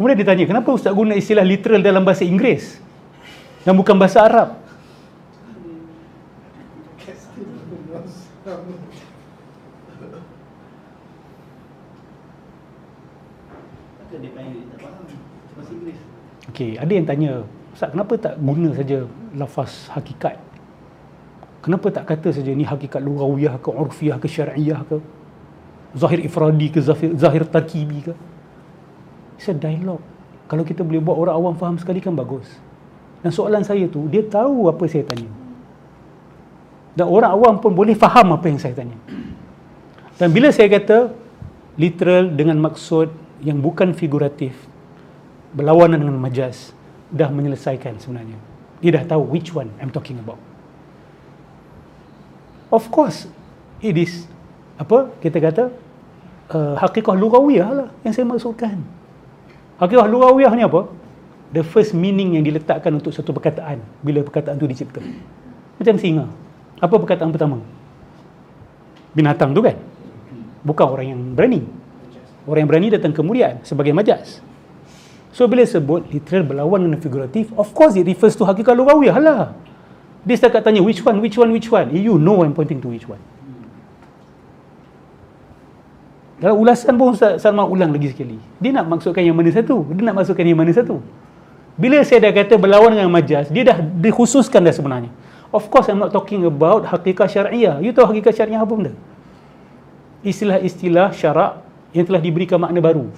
Kemudian dia tanya, kenapa Ustaz guna istilah literal dalam bahasa Inggeris dan bukan bahasa Arab? Okey, ada yang tanya, Ustaz kenapa tak guna saja lafaz hakikat? Kenapa tak kata saja ni hakikat lughawiyah ke urfiyah ke syar'iyah ke zahir ifradi ke zahir tarkibi ke? It's a dialogue. Kalau kita boleh buat orang awam faham sekali kan bagus. Dan soalan saya tu, dia tahu apa saya tanya. Dan orang awam pun boleh faham apa yang saya tanya. Dan bila saya kata literal dengan maksud yang bukan figuratif, berlawanan dengan majaz, dah menyelesaikan sebenarnya. Dia dah tahu which one I'm talking about. Of course, it is kita kata hakikah lughawiyah lah yang saya maksudkan. Hakikah lughawiyah ni apa? The first meaning yang diletakkan untuk satu perkataan bila perkataan tu dicipta. Macam singa. Apa perkataan pertama? Binatang tu kan? Bukan orang yang berani. Orang yang berani datang kemudian sebagai majaz. So bila sebut literal berlawan dengan figuratif, of course it refers to hakikat lughawiyah lah. Dia setakat tanya which one. You know I'm pointing to which one. Dalam ulasan pun Ustaz Salman ulang lagi sekali. Dia nak maksudkan yang mana satu? Bila saya dah kata berlawan dengan majaz, dia dah dikhususkan dah sebenarnya. Of course I'm not talking about hakikat syar'iyah. You tahu hakikat syar'iyah apa benda? Istilah-istilah syarak yang telah diberikan makna baru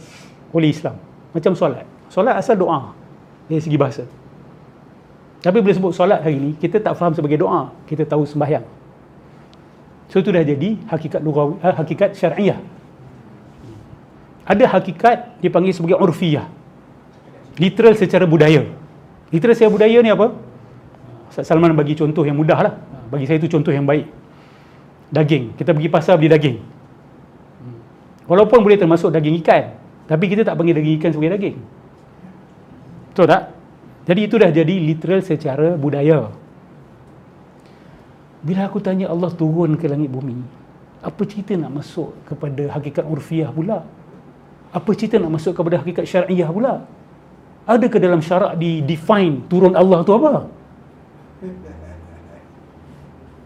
oleh Islam. Macam solat. Solat asal doa dari segi bahasa. Tapi bila sebut solat hari ni, kita tak faham sebagai doa. Kita tahu sembahyang. So itu dah jadi hakikat lughawi, hakikat syar'iyah. Ada hakikat dipanggil sebagai urfiyah. Literal secara budaya. Literal secara budaya ni apa? Ustaz Salman bagi contoh yang mudah lah. Bagi saya itu contoh yang baik. Daging. Kita pergi pasar beli daging. Walaupun boleh termasuk daging ikan, tapi kita tak panggil daging ikan sebagai daging. Betul tak? Jadi itu dah jadi literal secara budaya. Bila aku tanya Allah turun ke langit bumi, apa cerita nak masuk kepada hakikat urfiyah pula? Apa cerita nak masuk kepada hakikat syar'iyah pula? Adakah dalam syarak define turun Allah tu apa?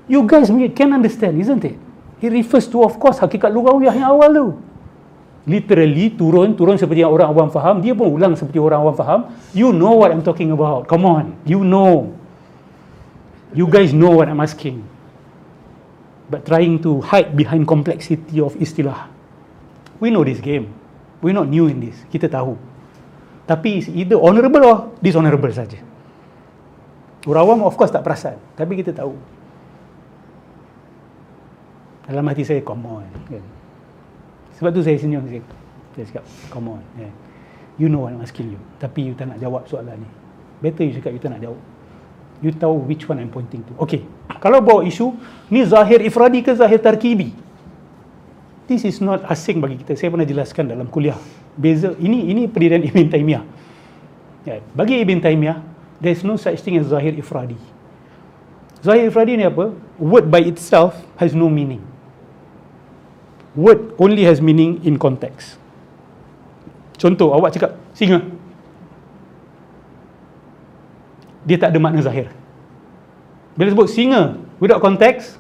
You guys can understand, isn't it? It refers to, of course, hakikat lughawiyah yang awal tu. Literally turun seperti yang orang awam faham. Dia pun ulang seperti orang awam faham. You know what I'm talking about. Come on, you know. You guys know what I'm asking. But trying to hide behind complexity of istilah. We know this game. We're not new in this. Kita tahu. Tapi it's either honourable or dishonourable saja. Orang awam of course tak perasan. Tapi kita tahu. Dalam hati saya, come on. Sebab tu saya senyum sikit. Saya cakap, come on. You know what I'm asking you. Tapi you tak nak jawab soalan ni. Better you cakap you tak nak jawab. You tahu which one I'm pointing to. Okay. Kalau bawa isu, ni zahir ifradi ke zahir tarkibi? This is not asing bagi kita. Saya pernah jelaskan dalam kuliah. Beza, ini pendirian Ibn Taymiyah. Bagi Ibn Taymiyah, there is no such thing as zahir ifradi. Zahir ifradi ni apa? Word by itself has no meaning. Word only has meaning in context. Contoh, awak cakap singa. Dia tak ada makna zahir. Bila sebut singa without context,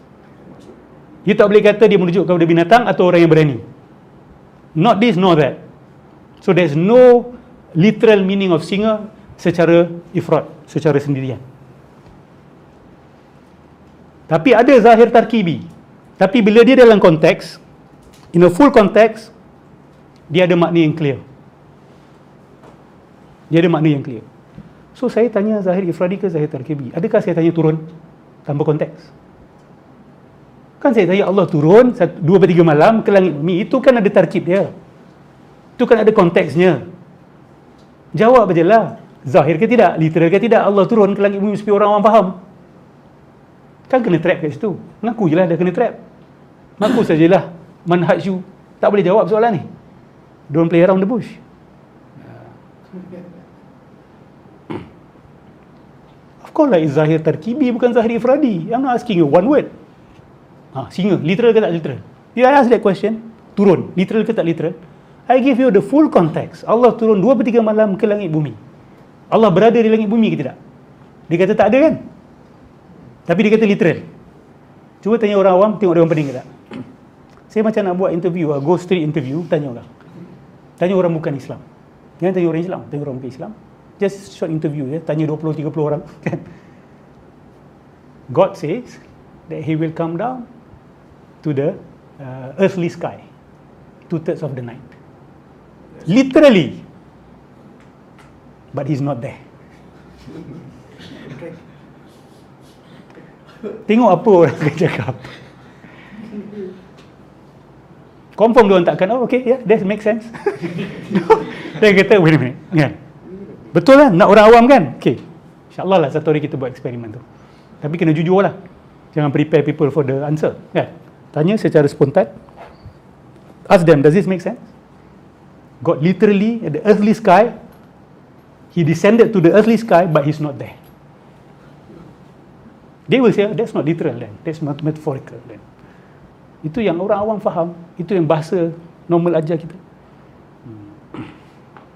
you tak boleh kata dia merujuk kepada binatang atau orang yang berani. Not this, nor that. So there's no literal meaning of singa secara ifrad, secara sendirian. Tapi ada zahir tarkibi. Tapi bila dia dalam konteks, in a full context, dia ada makna yang clear. Dia ada makna yang clear. So saya tanya zahir ifradi ke zahir tarkibi? Adakah saya tanya turun tanpa konteks? Kan saya tanya Allah turun 2/3 malam ke langit bumi, itu kan ada tarkib dia. Itu kan ada konteksnya. Jawab je lah. Zahir ke tidak? Literal ke tidak? Allah turun ke langit bumi supaya orang faham. Kan kena trap kat situ. Mengaku je lah dah kena trap. Mengaku sajalah manhaj you tak boleh jawab soalan ni. Don't play around the bush. Of course lah, zahir tarkibi bukan zahir ifradi. I'm not asking you one word. Singa, literal ke tak literal? You ask that question, turun, literal ke tak literal? I give you the full context. Allah turun 2/3 malam ke langit bumi. Allah berada di langit bumi ke tidak? Dia kata tak ada kan? Tapi dia kata literal. Cuba tanya orang awam, tengok dia orang pening ke tak? Saya macam nak buat interview, go street interview, tanya orang. Tanya orang bukan Islam. Jangan tanya orang Islam, tanya orang bukan Islam. Just short interview, tanya 20-30 orang. Kan? God says that He will come down to the earthly sky 2/3 of the night. Literally. But He's not there. Tengok apa orang akan cakap. Confirm dia orang takkan, oh okay, yeah, that makes sense. Dia kata, wait a minute, kan? Betul lah, nak orang awam kan? Okay, insyaAllah lah satu hari kita buat eksperimen tu. Tapi kena jujur lah. Jangan prepare people for the answer, kan? Tanya secara spontan. Ask them, does this make sense? God literally at the earthly sky, He descended to the earthly sky, but He's not there. They will say, that's not literal then, that's not metaphorical then. Itu yang orang awam faham, itu yang bahasa normal ajar kita.